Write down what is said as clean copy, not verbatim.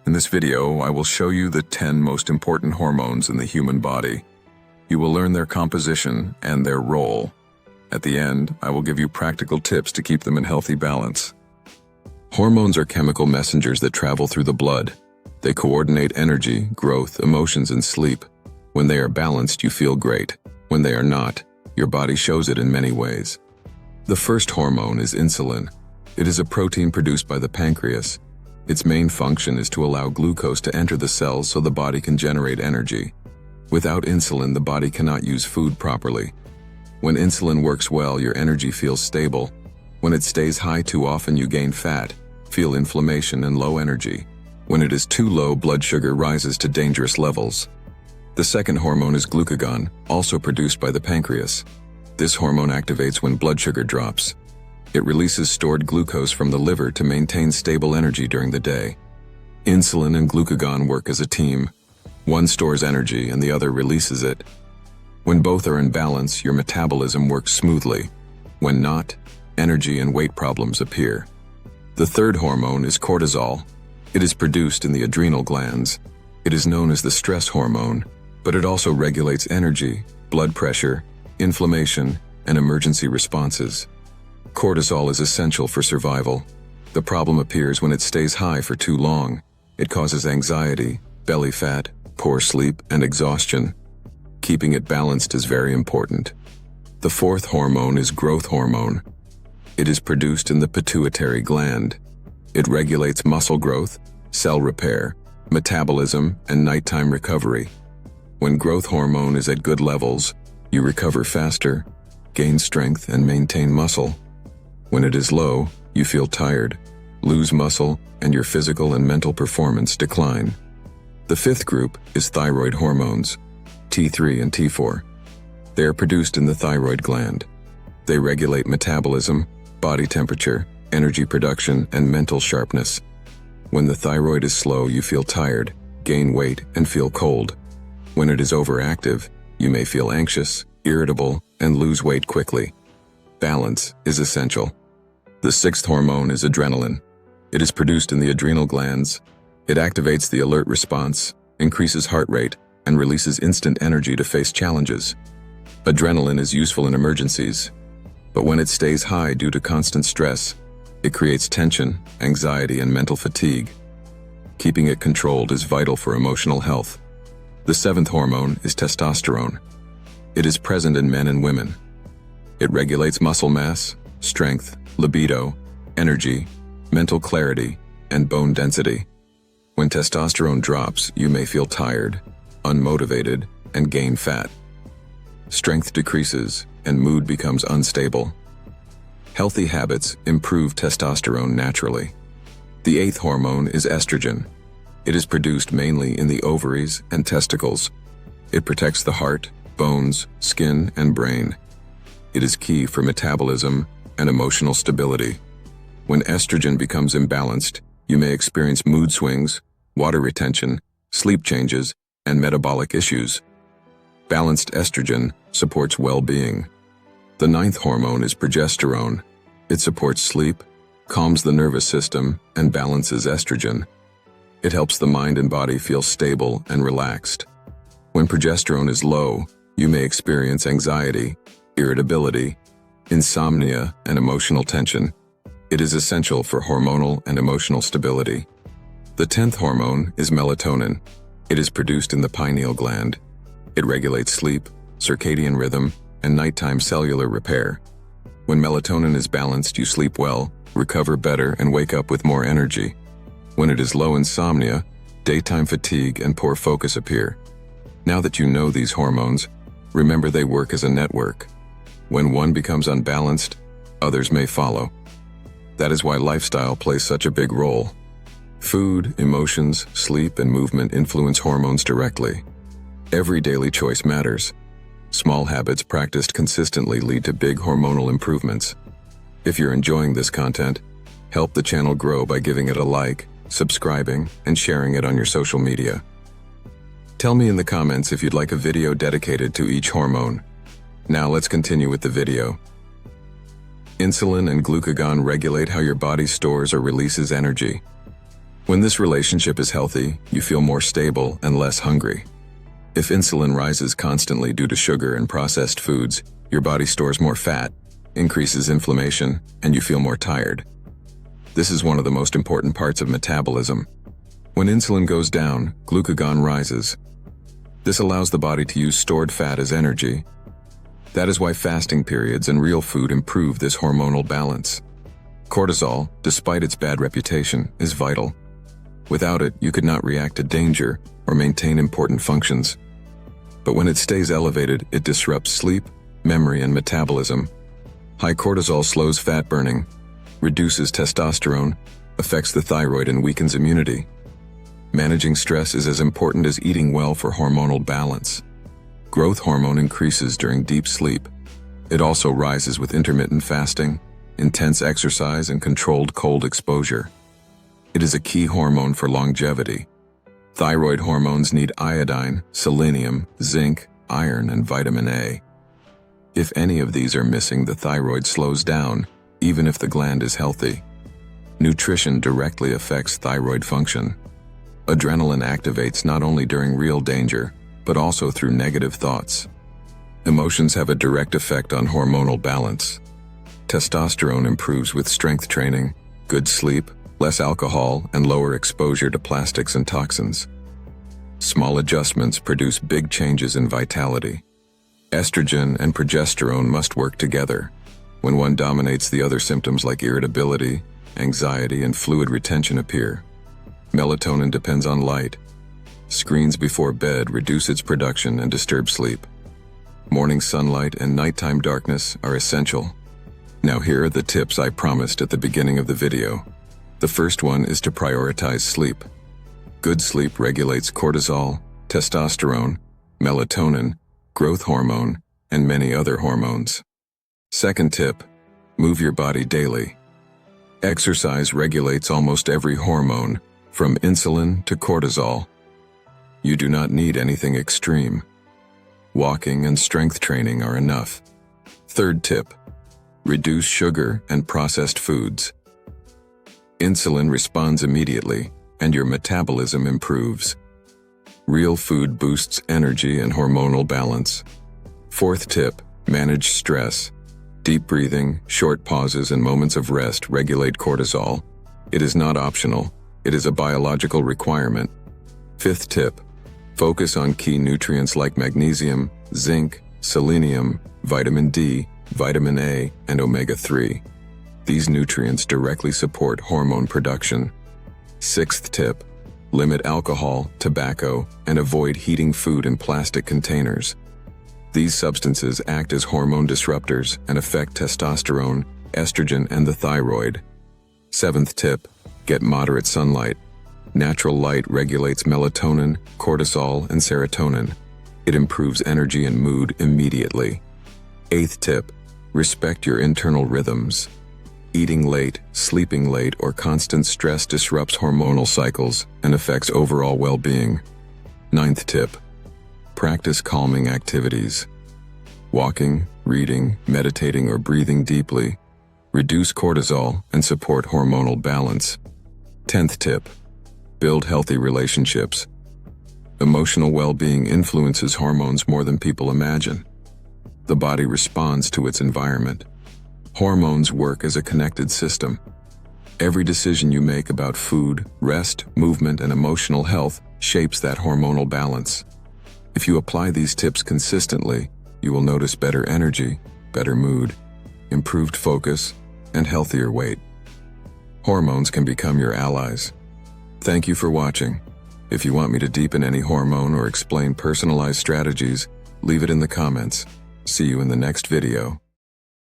In this video, I will show you the 10 most important hormones in the human body. You will learn their composition and their role. At the end, I will give you practical tips to keep them in healthy balance. Hormones are chemical messengers that travel through the blood. They coordinate energy, growth, emotions, and sleep. When they are balanced, you feel great. When they are not, your body shows it in many ways. The first hormone is insulin. It is a protein produced by the pancreas. Its main function is to allow glucose to enter the cells so the body can generate energy. Without insulin, the body cannot use food properly. When insulin works well, your energy feels stable. When it stays high too often, you gain fat, feel inflammation, and low energy. When it is too low, blood sugar rises to dangerous levels. The second hormone is glucagon, also produced by the pancreas. This hormone activates when blood sugar drops. It releases stored glucose from the liver to maintain stable energy during the day. Insulin and glucagon work as a team. One stores energy and the other releases it. When both are in balance, your metabolism works smoothly. When not, energy and weight problems appear. The third hormone is cortisol. It is produced in the adrenal glands. It is known as the stress hormone, but it also regulates energy, blood pressure, inflammation, and emergency responses. Cortisol is essential for survival. The problem appears when it stays high for too long. It causes anxiety, belly fat, poor sleep, and exhaustion. Keeping it balanced is very important. The fourth hormone is growth hormone. It is produced in the pituitary gland. It regulates muscle growth, cell repair, metabolism, and nighttime recovery. When growth hormone is at good levels, you recover faster, gain strength, and maintain muscle. When it is low, you feel tired, lose muscle, and your physical and mental performance decline. The fifth group is thyroid hormones, T3 and T4. They are produced in the thyroid gland. They regulate metabolism, body temperature, energy production, and mental sharpness. When the thyroid is slow, you feel tired, gain weight, and feel cold. When it is overactive, you may feel anxious, irritable, and lose weight quickly. Balance is essential. The sixth hormone is adrenaline. It is produced in the adrenal glands. It activates the alert response, increases heart rate, and releases instant energy to face challenges. Adrenaline is useful in emergencies, but when it stays high due to constant stress, it creates tension, anxiety, and mental fatigue. Keeping it controlled is vital for emotional health. The seventh hormone is testosterone. It is present in men and women. It regulates muscle mass, strength, libido, energy, mental clarity, and bone density. When testosterone drops, you may feel tired, unmotivated, and gain fat. Strength decreases, and mood becomes unstable. Healthy habits improve testosterone naturally. The eighth hormone is estrogen. It is produced mainly in the ovaries and testicles. It protects the heart, bones, skin, and brain. It is key for metabolism and emotional stability. When estrogen becomes imbalanced, you may experience mood swings, water retention, sleep changes, and metabolic issues. Balanced estrogen supports well-being. The ninth hormone is progesterone. It supports sleep, calms the nervous system, and balances estrogen. It helps the mind and body feel stable and relaxed. When progesterone is low, you may experience anxiety, irritability, insomnia, and emotional tension. It is essential for hormonal and emotional stability. The 10th hormone is melatonin. It is produced in the pineal gland. It regulates sleep, circadian rhythm, and nighttime cellular repair. When melatonin is balanced, you sleep well, recover better, and wake up with more energy. When it is low, insomnia, daytime fatigue, and poor focus appear. Now that you know these hormones, remember they work as a network. When one becomes unbalanced, others may follow. That is why lifestyle plays such a big role. Food, emotions, sleep, and movement influence hormones directly. Every daily choice matters. Small habits practiced consistently lead to big hormonal improvements. If you're enjoying this content, help the channel grow by giving it a like, subscribing, and sharing it on your social media. Tell me in the comments if you'd like a video dedicated to each hormone. Now let's continue with the video. Insulin and glucagon regulate how your body stores or releases energy. When this relationship is healthy, you feel more stable and less hungry. If insulin rises constantly due to sugar and processed foods, your body stores more fat, increases inflammation, and you feel more tired. This is one of the most important parts of metabolism. When insulin goes down, glucagon rises. This allows the body to use stored fat as energy. That is why fasting periods and real food improve this hormonal balance. Cortisol, despite its bad reputation, is vital. Without it, you could not react to danger or maintain important functions. But when it stays elevated, it disrupts sleep, memory, and metabolism. High cortisol slows fat burning, reduces testosterone, affects the thyroid, and weakens immunity. Managing stress is as important as eating well for hormonal balance. Growth hormone increases during deep sleep. It also rises with intermittent fasting, intense exercise, and controlled cold exposure. It is a key hormone for longevity. Thyroid hormones need iodine, selenium, zinc, iron, and vitamin A. If any of these are missing, the thyroid slows down, even if the gland is healthy. Nutrition directly affects thyroid function. Adrenaline activates not only during real danger, but also through negative thoughts. Emotions have a direct effect on hormonal balance. Testosterone improves with strength training, good sleep, less alcohol, and lower exposure to plastics and toxins. Small adjustments produce big changes in vitality. Estrogen and progesterone must work together. When one dominates, the other symptoms like irritability, anxiety, and fluid retention appear. Melatonin depends on light. Screens before bed reduce its production and disturb sleep. Morning sunlight and nighttime darkness are essential. Now here are the tips I promised at the beginning of the video. The first one is to prioritize sleep. Good sleep regulates cortisol, testosterone, melatonin, growth hormone, and many other hormones. Second tip, move your body daily. Exercise regulates almost every hormone, from insulin to cortisol. You do not need anything extreme. Walking and strength training are enough. Third tip, reduce sugar and processed foods. Insulin responds immediately, and your metabolism improves. Real food boosts energy and hormonal balance. Fourth tip, manage stress. Deep breathing, short pauses, and moments of rest regulate cortisol. It is not optional, it is a biological requirement. Fifth tip, focus on key nutrients like magnesium, zinc, selenium, vitamin D, vitamin A, and omega-3. These nutrients directly support hormone production. Sixth tip, limit alcohol, tobacco, and avoid heating food in plastic containers. These substances act as hormone disruptors and affect testosterone, estrogen, and the thyroid. Seventh tip, get moderate sunlight. Natural light regulates melatonin, cortisol, and serotonin. It improves energy and mood immediately. Eighth tip, respect your internal rhythms. Eating late, sleeping late, or constant stress disrupts hormonal cycles and affects overall well-being. Ninth tip, practice calming activities. Walking, reading, meditating, or breathing deeply reduce cortisol and support hormonal balance. 10th tip, build healthy relationships. Emotional well-being influences hormones more than people imagine. The body responds to its environment. Hormones work as a connected system. Every decision you make about food, rest, movement, and emotional health shapes that hormonal balance. If you apply these tips consistently, you will notice better energy, better mood, improved focus, and healthier weight. Hormones can become your allies. Thank you for watching. If you want me to deepen any hormone or explain personalized strategies, leave it in the comments. See you in the next video.